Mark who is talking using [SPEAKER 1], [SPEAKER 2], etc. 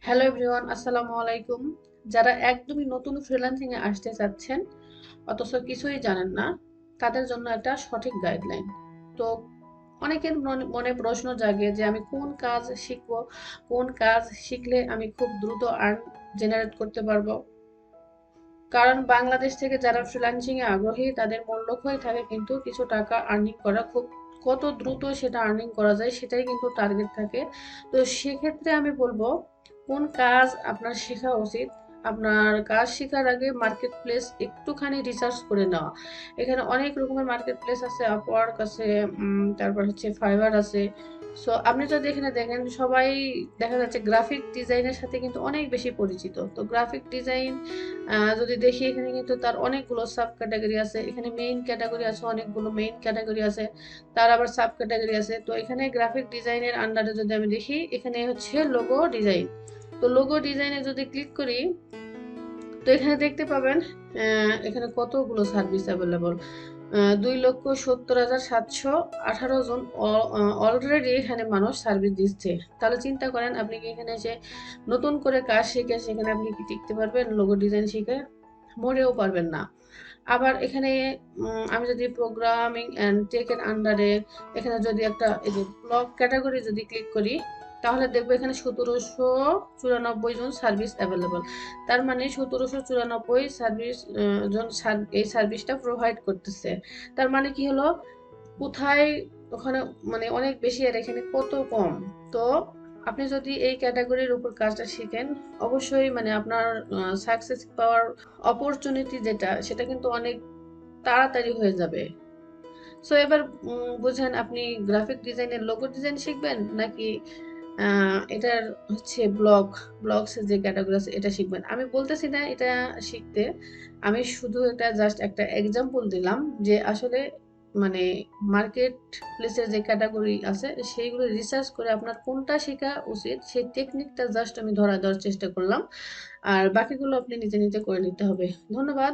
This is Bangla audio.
[SPEAKER 1] হ্যালো এভরিওয়ান, আসসালামু আলাইকুম। যারা একদমই নতুন ফ্রিল্যান্সিং এ আসতে চাচ্ছেন অথচ কিছুই জানেন না, তাদের জন্য একটা সঠিক গাইডলাইন। তো অনেকের মনে প্রশ্ন জাগে যে আমি কোন কাজ শিখবো, কোন কাজ শিখলে আমি খুব দ্রুত আর্ন জেনারেট করতে পারবো। কারণ বাংলাদেশ থেকে যারা ফ্রিল্যান্সিং এ আগ্রহী তাদের মূল লক্ষ্যই থাকে কিন্তু কিছু টাকা আর্নিং করা, খুব কত দ্রুত সেটা আর্নিং করা যায় সেটাই কিন্তু টার্গেট থাকে। তো সেক্ষেত্রে আমি বলবো কোন কাজ আপনার শেখা উচিত। আপনার কাজ শেখার আগে মার্কেট প্লেস একটুখানি রিসার্চ করে নেওয়া। এখানে অনেক রকমের মার্কেট প্লেস আছে, আপওয়ার্ক আছে, তারপর হচ্ছে ফাইবার আছে। সো আপনি যদি এখানে দেখেন সবাই দেখা যাচ্ছে গ্রাফিক ডিজাইনের সাথে কিন্তু অনেক বেশি পরিচিত। তো গ্রাফিক ডিজাইন যদি দেখি এখানে কিন্তু তার অনেকগুলো সাব ক্যাটাগরি আছে। এখানে মেইন ক্যাটাগরি আছে, অনেকগুলো মেইন ক্যাটাগরি আছে, তার আবার সাব ক্যাটাগরি আছে। তো এখানে গ্রাফিক ডিজাইনের আন্ডারে যদি আমি দেখি এখানে হচ্ছে লোগো ডিজাইন। তো লোগো ডিজাইনে যদি ক্লিক করি তো এখানে দেখতে পাবেন এখানে কতগুলো সার্ভিস অ্যাভেলেবল। 2,70,718 জন অলরেডি এখানে মানুষ সার্ভিস দিচ্ছে। তাহলে চিন্তা করেন আপনি কি এখানে যে নতুন করে কাজ শিখে সেখানে আপনি কি টিকতে পারবেন? লোগো ডিজাইন শিখে মরেও পারবেন না। আবার এখানে আমি যদি প্রোগ্রামিং অ্যান্ড টেকের আন্ডারে এখানে যদি একটা এই যে ব্লগ ক্যাটাগরি যদি ক্লিক করি তাহলে দেখবো এখানে 1794 জন সার্ভিস অ্যাভেলেবল। তার মানে 1794 সার্ভিস জন এই সার্ভিসটা প্রোভাইড করতেছে। তার মানে কি হলো, কোথায় ওখানে মানে অনেক বেশি আর এখানে কত কম। তো আপনি যদি এই ক্যাটাগরির উপর কাজটা শিখেন অবশ্যই মানে আপনার সাকসেস পাওয়ার অপরচুনিটি যেটা সেটা কিন্তু অনেক তাড়াতাড়ি হয়ে যাবে। সো এবার বুঝেন আপনি গ্রাফিক ডিজাইনের লোগো ডিজাইন শিখবেন নাকি এটার হচ্ছে ব্লগস যে ক্যাটাগরি আছে এটা শিখবেন। আমি বলতেছি না এটা শিখতে, আমি শুধু এটা জাস্ট একটা এক্সাম্পল দিলাম যে আসলে মানে মার্কেট প্লেসের যে ক্যাটাগরি আছে সেইগুলো রিসার্চ করে আপনার কোনটা শেখা উচিত সেই টেকনিকটা জাস্ট আমি ধরা দেওয়ার চেষ্টা করলাম। আর বাকিগুলো আপনি নিজে নিজে করে নিতে হবে। ধন্যবাদ।